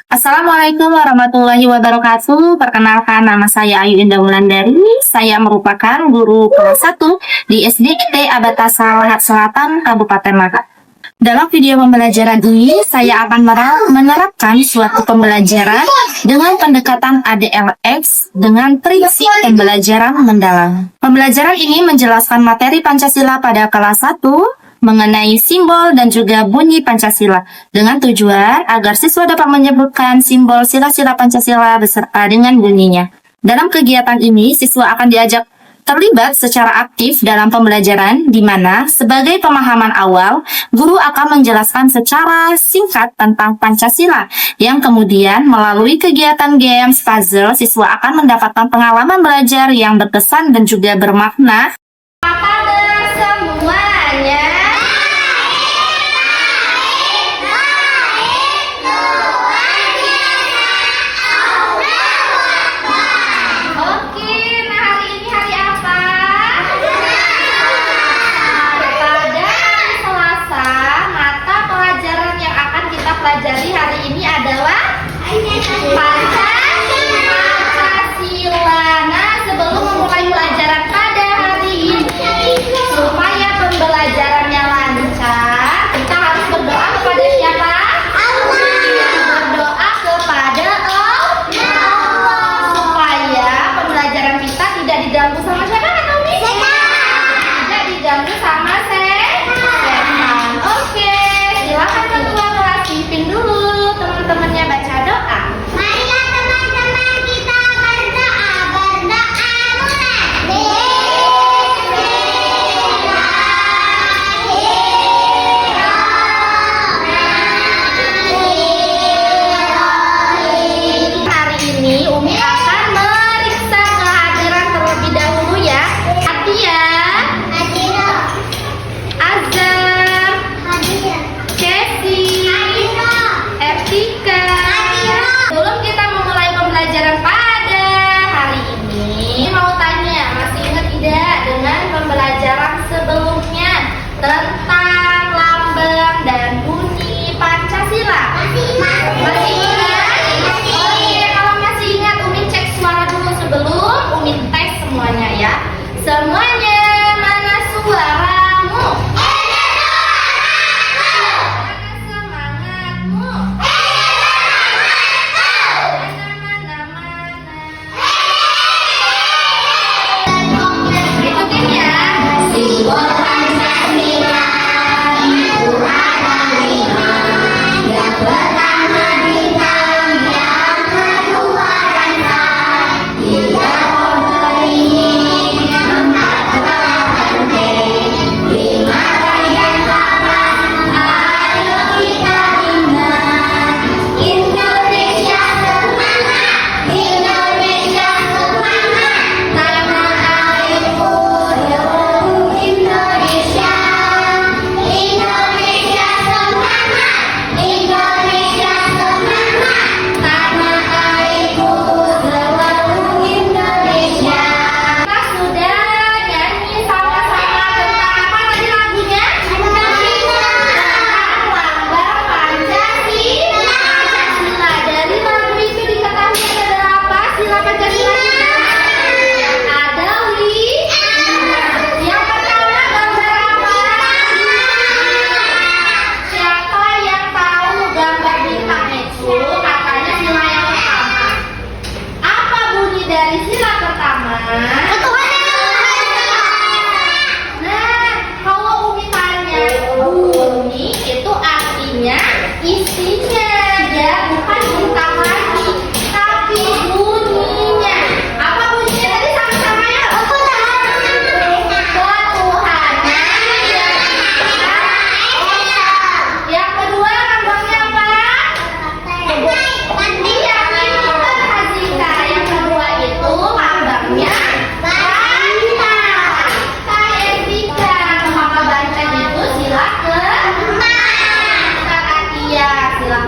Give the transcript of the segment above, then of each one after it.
Assalamualaikum warahmatullahi wabarakatuh. Perkenalkan, nama saya Ayu Indah Wulandari. Saya merupakan guru kelas 1 di SD IT Abatasa Lahat Selatan, Kabupaten Magelang. Dalam video pembelajaran ini, saya akan menerapkan suatu pembelajaran dengan pendekatan ADLX dengan prinsip pembelajaran mendalam. Pembelajaran ini menjelaskan materi Pancasila pada kelas 1, mengenai simbol dan juga bunyi Pancasila, dengan tujuan agar siswa dapat menyebutkan simbol sila-sila Pancasila beserta dengan bunyinya. Dalam kegiatan ini, siswa akan diajak terlibat secara aktif dalam pembelajaran, di mana sebagai pemahaman awal, guru akan menjelaskan secara singkat tentang Pancasila, yang kemudian melalui kegiatan games, puzzle, siswa akan mendapatkan pengalaman belajar yang berkesan dan juga bermakna. Apa kabar semuanya? Pelajari hari ini adalah Pancasila. Nah, sebelum memulai pelajaran pada hari ini, supaya pembelajarannya lancar, kita harus berdoa kepada siapa? Berdoa kepada Allah, supaya pembelajaran kita tidak diganggu sama siapa, Kak Tommy? Tidak diganggu sama setan. Oke, silakan ketua kelas pimpin dulu teman-temannya baca doa. Marilah teman-teman kita berdoa. Bismillahirrahmanirrahim. Hari ini Umi akan meriksa kehadiran terlebih dahulu ya. Atia, Azam, Cesi, Ertika. Sebelum kita memulai pembelajaran pada hari ini, mau tanya, masih ingat tidak dengan pembelajaran sebelumnya tentang lambang dan bunyi Pancasila? Masih ingat? Oke, kalau masih ingat, Umi cek suara dulu sebelum Umi tes semuanya ya. Semuanya, mana suaramu? Mana semangatmu? Ikutin ya. Simbol Pancasila itu ada 5. Yang pertama bintang, yang kedua rantai, tiga pohon beringin, 4 kepala banteng, 5 bagian kapas. Ayo kita ingat, Indonesia semangat, Indonesia semangat, tanah airku debu Indonesia, Indonesia semangat, Indonesia semangat, tanah airku debu Indonesia. Kita sudah nyanyi sama-sama tentang apa tadi lagunya? Tentang lambang Pancasila. Dari lagu itu diketahui ada apa? Sila Pancasila kita ada 5. Yang pertama gambar apa? Siapa yang tahu gambar bintang itu? Katanya sila yang pertama. Apa bunyi dari sila pertama? Nah, kalau Umi tanya bunyi itu artinya isinya ya, bukan bintang lagi, tapi bunyinya. Apa bunyinya tadi sama-sama ya? Ketuhanan yang Maha Esa. Yang kedua lambangnya apa? Iya, pinter Hazika. Yang kedua itu lambangnya bantang. Saya Zika, maka bantang itu sila keempat. Kak Atia, sila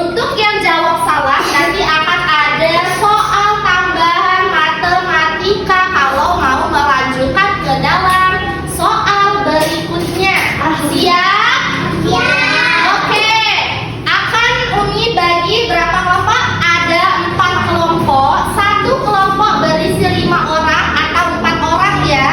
Untuk yang jawab salah nanti akan ada soal tambahan matematika kalau mau melanjutkan ke dalam soal berikutnya. Siap? Oke. Akan Umi bagi berapa kelompok? Ada 4 kelompok. Satu kelompok berisi 5 orang atau 4 orang ya.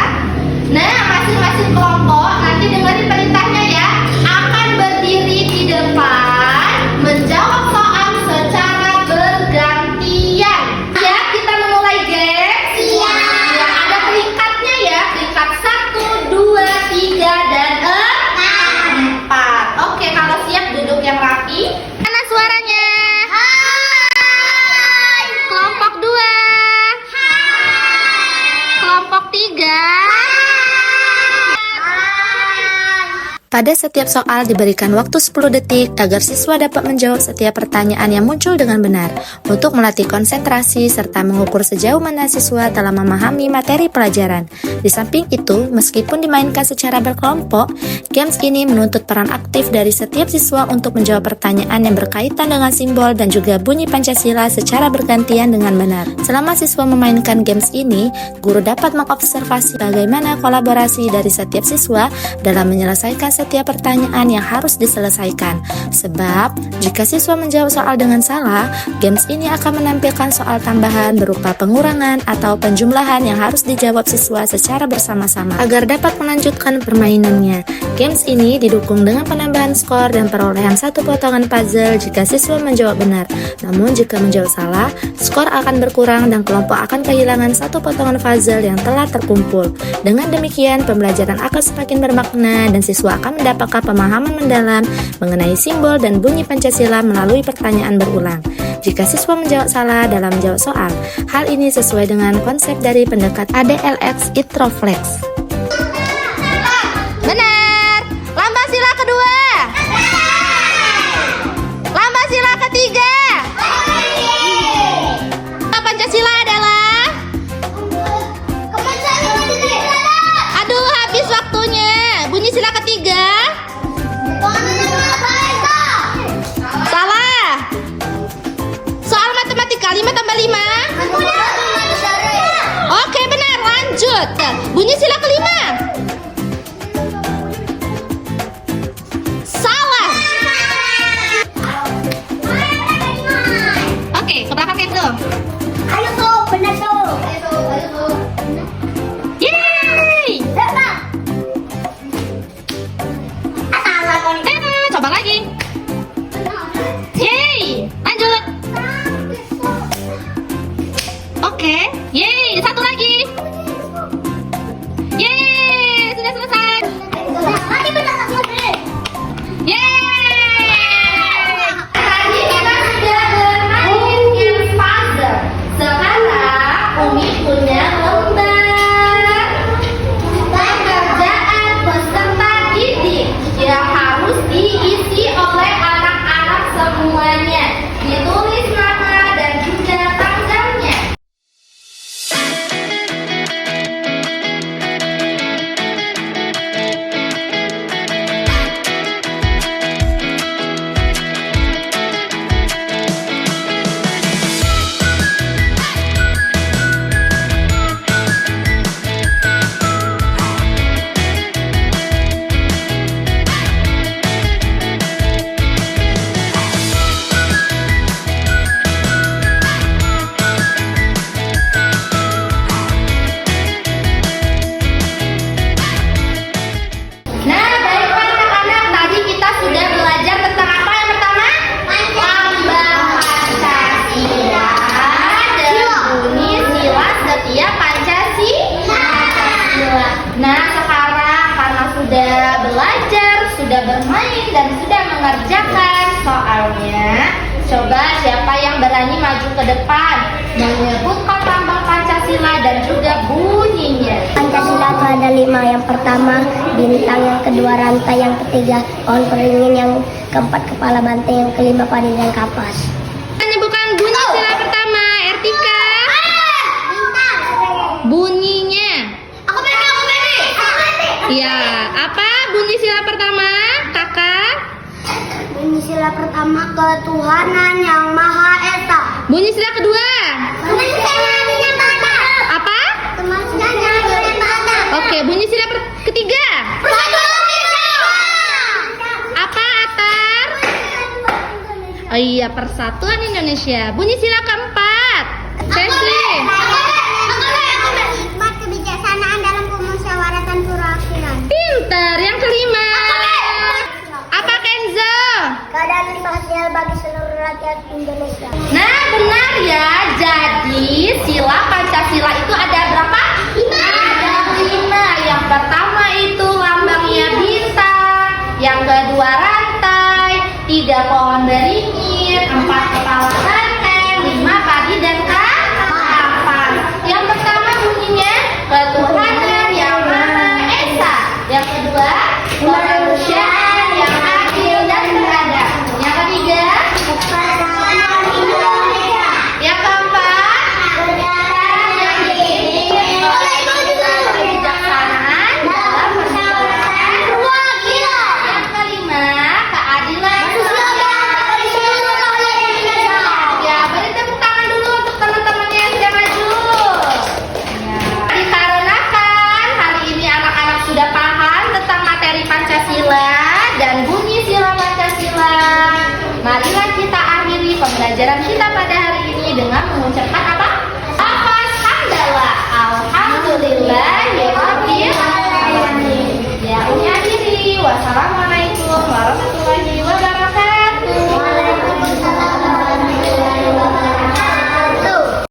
Nah, masing-masing kelompok nanti dengerin perintahnya ya. Akan berdiri di depan menjawab soal secara bergantian. Ya, kita memulai guys. Ya, ada peringkatnya ya. Peringkat 1, 2, 3 dan 4. Oke, kalau siap duduk yang rapi. Mana suaranya? Hai. Kelompok 2. Hai. Kelompok 3. Pada setiap soal diberikan waktu 10 detik agar siswa dapat menjawab setiap pertanyaan yang muncul dengan benar untuk melatih konsentrasi serta mengukur sejauh mana siswa telah memahami materi pelajaran. Di samping itu, meskipun dimainkan secara berkelompok, games ini menuntut peran aktif dari setiap siswa untuk menjawab pertanyaan yang berkaitan dengan simbol dan juga bunyi Pancasila secara bergantian dengan benar. Selama siswa memainkan games ini, guru dapat mengobservasi bagaimana kolaborasi dari setiap siswa dalam menyelesaikan setiap pertanyaan yang harus diselesaikan. Sebab, jika siswa menjawab soal dengan salah, games ini akan menampilkan soal tambahan berupa pengurangan atau penjumlahan yang harus dijawab siswa secara bersama-sama agar dapat melanjutkan permainannya. Games ini didukung dengan penambahan skor dan perolehan satu potongan puzzle jika siswa menjawab benar. Namun, jika menjawab salah, skor akan berkurang dan kelompok akan kehilangan satu potongan puzzle yang telah terkumpul. Dengan demikian, pembelajaran akan semakin bermakna dan siswa akan mendapatkan pemahaman mendalam mengenai simbol dan bunyi Pancasila melalui pertanyaan berulang. Jika siswa menjawab salah dalam menjawab soal, hal ini sesuai dengan konsep dari pendekat ADLX Itroflex. Benar. Lambang sila kedua. Lambang sila ketiga. Pancasila adalah. Aduh, habis waktunya. Bunyi sila ketiga. Salah. Soal matematika 5 tambah 5. Oke, benar. Lanjut. Bunyi sila kelima. Salah. Oke, ke belakang Kenzo. Ayo tuh, benar tuh. Yeay. Coba lagi. Yeay. Lanjut. Oke. Yeay. Satu lagi. Yeay. Sudah selesai. Yeay. Tadi kita sudah bermain games puzzle. Sekarang Umi punya lembar pekerjaan peserta didik yang harus diisi oleh anak-anak semuanya. Ditulis nama dan juga tanggalnya. Nah, baiklah anak-anak, tadi kita sudah belajar tentang apa yang pertama? Lambang Pancasila dan bunyi sila setiap Pancasila. Nah, sekarang karena sudah belajar, sudah bermain dan sudah mengerjakan soalnya, coba siapa yang berani maju ke depan menyebutkan lambang Pancasila dan juga bunyinya. Pancasila itu ada 5. Yang pertama bintang, yang kedua rantai, yang ketiga pohon beringin, yang keempat kepala banteng, yang kelima padi dan kapas. Menyebutkan bunyi sila pertama, Ertika. Bunyinya. Aku beri. Ya, apa bunyi sila pertama, kakak? Bunyi sila pertama ketuhanan yang Maha Esa. Bunyi sila kedua. Apa? Oke, bunyi sila ketiga. Apa, Atar? Oh iya, Persatuan Indonesia. Bunyi sila keempat. Sensli. Hikmat kebijaksanaan dalam pemusyawaratan perwakilan. Pintar. Yang kelima. Apa, Kenzo? Keadaan imparsial bagi seluruh rakyat Indonesia. Nah, benar ya. Jadi, sila Pancasila itu ada berapa? Ada 5. Yang pertama itu lambangnya bintang, yang kedua rantai, 3 pohon beringin, 4 kepala banteng, 5 padi dan kapas. Yang pertama bunyinya ketuhanan yang Maha Esa. Yang kedua kemanusiaan yang adil dan beradab. Yang ketiga yang keempat yang diiringi oleh kebijaksanaan dalam permusyawaratan perwakilan. Yang kelima keadilan sosial di seluruh Indonesia. Ya, beri tepuk tangan dulu untuk teman-temannya yang sudah maju. Ya. Dikarenakan hari ini anak-anak sudah paham tentang materi Pancasila dan bunyi sila Pancasila, marilah kita akhiri pembelajaran kita pada hari ini dengan mengucapkan apa? Lafaz hamdalah. Alhamdulillah.